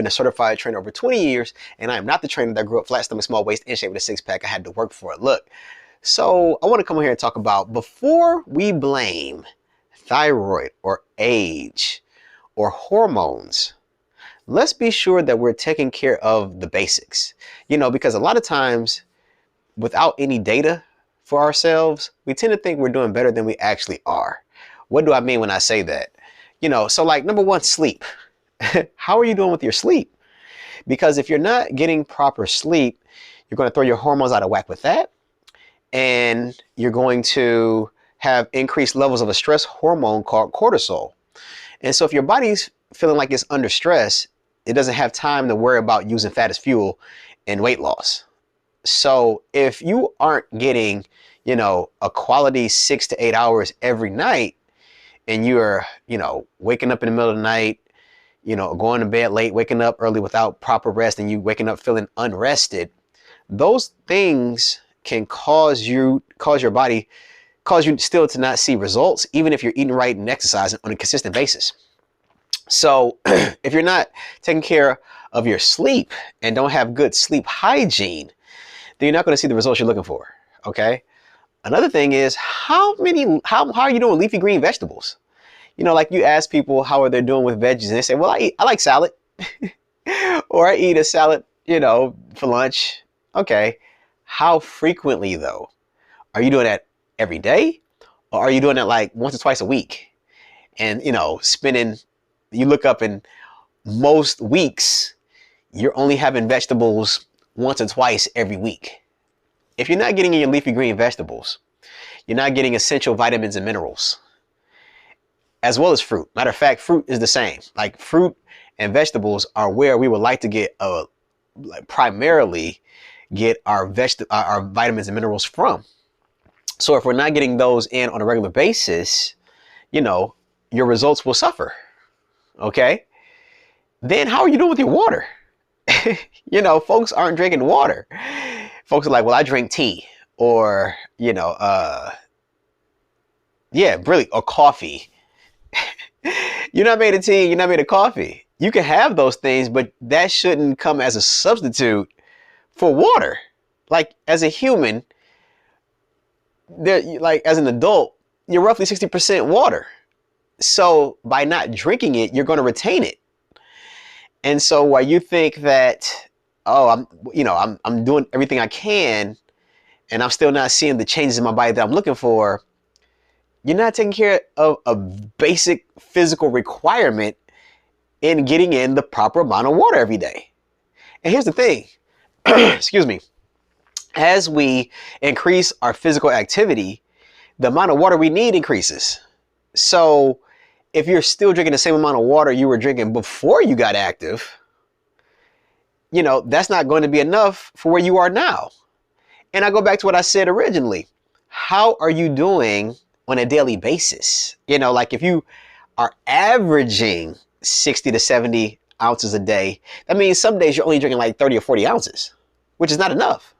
been a certified trainer over 20 years, and I am not the trainer that grew up flat stomach, small waist, in shape with a six pack. I had to work for it. Look, so I want to come here and talk about, before we blame thyroid or age or hormones, let's be sure that we're taking care of the basics. Because a lot of times, without any data for ourselves, we tend to think we're doing better than we actually are. What do I mean when I say that? So like, number one, sleep. How are you doing with your sleep? Because if you're not getting proper sleep, you're going to throw your hormones out of whack with that. And you're going to have increased levels of a stress hormone called cortisol. And so if your body's feeling like it's under stress, it doesn't have time to worry about using fat as fuel and weight loss. So if you aren't getting, a quality 6 to 8 hours every night, and you're, waking up in the middle of the night, going to bed late, waking up early without proper rest, and you waking up feeling unrested, those things can cause you still to not see results, even if you're eating right and exercising on a consistent basis. So if you're not taking care of your sleep and don't have good sleep hygiene, then you're not going to see the results you're looking for. Okay. Another thing is, how are you doing with leafy green vegetables? Like, you ask people how are they doing with veggies, and they say, well, I like salad or I eat a salad, for lunch. Okay. How frequently though? Are you doing that every day, or are you doing that like once or twice a week? And, you look up, and most weeks you're only having vegetables once or twice every week. If you're not getting in your leafy green vegetables, you're not getting essential vitamins and minerals, as well as fruit. Matter of fact, fruit is the same. Like, fruit and vegetables are where we would like to get primarily get our vitamins and minerals from. So if we're not getting those in on a regular basis, your results will suffer. Okay. Then how are you doing with your water? Folks aren't drinking water. Folks are like, well, I drink tea, or, or coffee. You're not made of tea. You're not made of coffee. You can have those things, but that shouldn't come as a substitute for water. Like, as a human, as an adult, you're roughly 60% water. So by not drinking it, you're going to retain it. And so while you think that, oh, I'm doing everything I can, and I'm still not seeing the changes in my body that I'm looking for, you're not taking care of a basic physical requirement in getting in the proper amount of water every day. And here's the thing, excuse me, as we increase our physical activity, the amount of water we need increases. So if you're still drinking the same amount of water you were drinking before you got active, that's not going to be enough for where you are now. And I go back to what I said originally. How are you doing on a daily basis? Like, if you are averaging 60 to 70 ounces a day, that means some days you're only drinking like 30 or 40 ounces, which is not enough.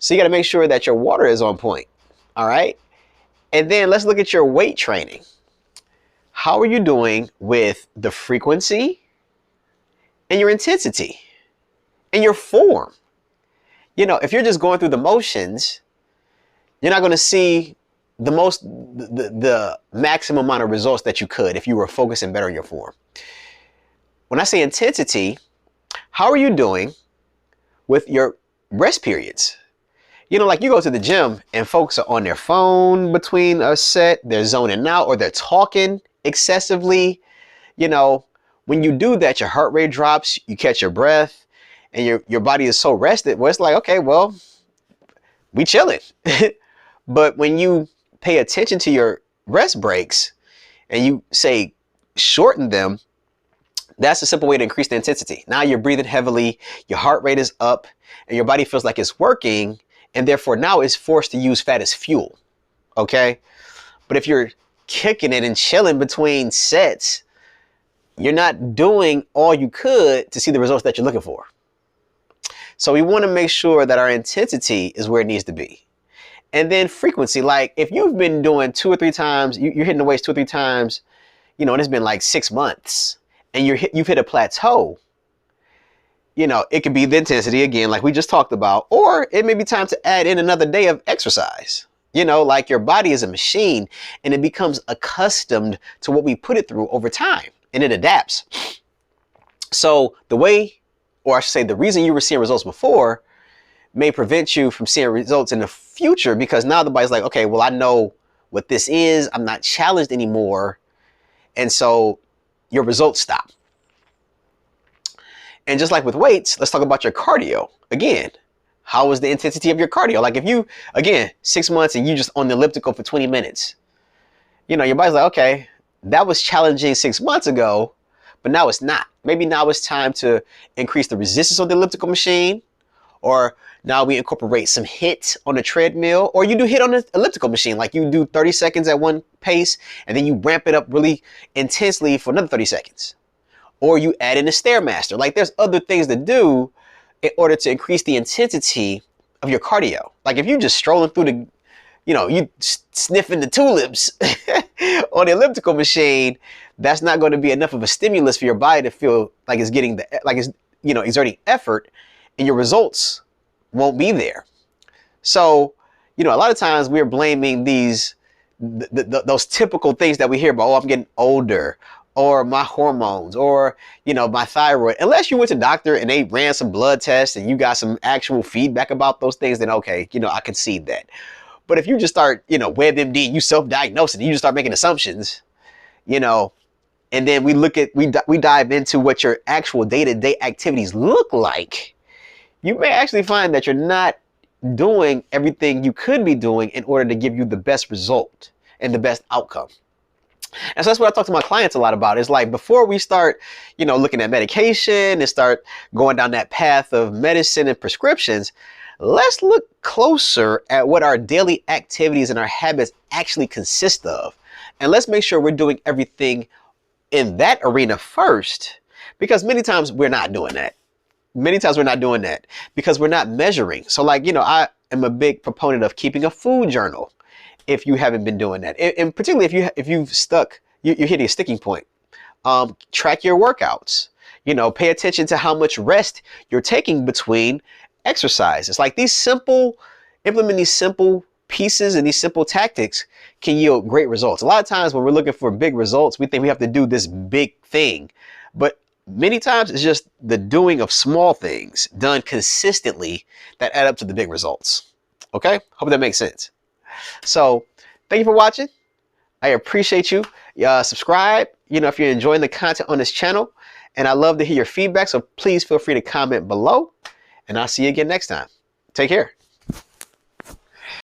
So you got to make sure that your water is on point. All right. And then let's look at your weight training. How are you doing with the frequency and your intensity and your form? If you're just going through the motions, you're not going to see the maximum amount of results that you could if you were focusing better on your form. When I say intensity, how are you doing with your rest periods? Like, you go to the gym and folks are on their phone between a set, they're zoning out, or they're talking excessively. When you do that, your heart rate drops, you catch your breath, and your body is so rested where it's like, okay, well, we chilling. But when you pay attention to your rest breaks and you say shorten them, that's a simple way to increase the intensity. Now you're breathing heavily, your heart rate is up, and your body feels like it's working, and therefore now it's forced to use fat as fuel. Okay. But if you're kicking it and chilling between sets, you're not doing all you could to see the results that you're looking for. So we want to make sure that our intensity is where it needs to be. And then frequency, like, if you've been doing 2 or 3 times, you're hitting the weights 2 or 3 times, and it's been like 6 months, and you've hit a plateau, you know, it could be the intensity again, like we just talked about, or it may be time to add in another day of exercise. You know, like your body is a machine and it becomes accustomed to what we put it through over time and it adapts. So the way, or I should say the reason you were seeing results before may prevent you from seeing results in the future, because now the body's like, okay, well, I know what this is. I'm not challenged anymore. And so your results stop. And just like with weights, let's talk about your cardio. Again, how is the intensity of your cardio? Like if you, again, 6 months and you just on the elliptical for 20 minutes, you know, your body's like, okay, that was challenging 6 months ago, but now it's not. Maybe now it's time to increase the resistance on the elliptical machine, or now we incorporate some HIIT on the treadmill, or you do HIIT on the elliptical machine. Like you do 30 seconds at one pace and then you ramp it up really intensely for another 30 seconds. Or you add in a Stairmaster. Like there's other things to do in order to increase the intensity of your cardio. Like if you're just strolling through the, you know, you sniffing the tulips on the elliptical machine, that's not going to be enough of a stimulus for your body to feel like it's getting the, like it's, you know, exerting effort, and your results won't be there. So, you know, a lot of times we're blaming these, those typical things that we hear about, oh, I'm getting older, or my hormones, or, you know, my thyroid. Unless you went to the doctor and they ran some blood tests and you got some actual feedback about those things, then okay, you know, I concede that. But if you just start, you know, WebMD, you self-diagnosing, you just start making assumptions, you know, and then we look at, we dive into what your actual day-to-day activities look like, you may actually find that you're not doing everything you could be doing in order to give you the best result and the best outcome. And so that's what I talk to my clients a lot about. Is like, before we start, you know, looking at medication and start going down that path of medicine and prescriptions, let's look closer at what our daily activities and our habits actually consist of. And let's make sure we're doing everything in that arena first, because many times we're not doing that. Many times we're not doing that because we're not measuring. So like, you know, I am a big proponent of keeping a food journal. If you haven't been doing that, and particularly if you've stuck, you're hitting a sticking point. Track your workouts. You know, pay attention to how much rest you're taking between exercises. Like implement these simple pieces and these simple tactics can yield great results. A lot of times when we're looking for big results, we think we have to do this big thing, but many times it's just the doing of small things done consistently that add up to the big results. Okay, hope that makes sense. So thank you for watching. I appreciate you. Subscribe, you know, if you're enjoying the content on this channel, and I love to hear your feedback. So please feel free to comment below, and I'll see you again next time. Take care.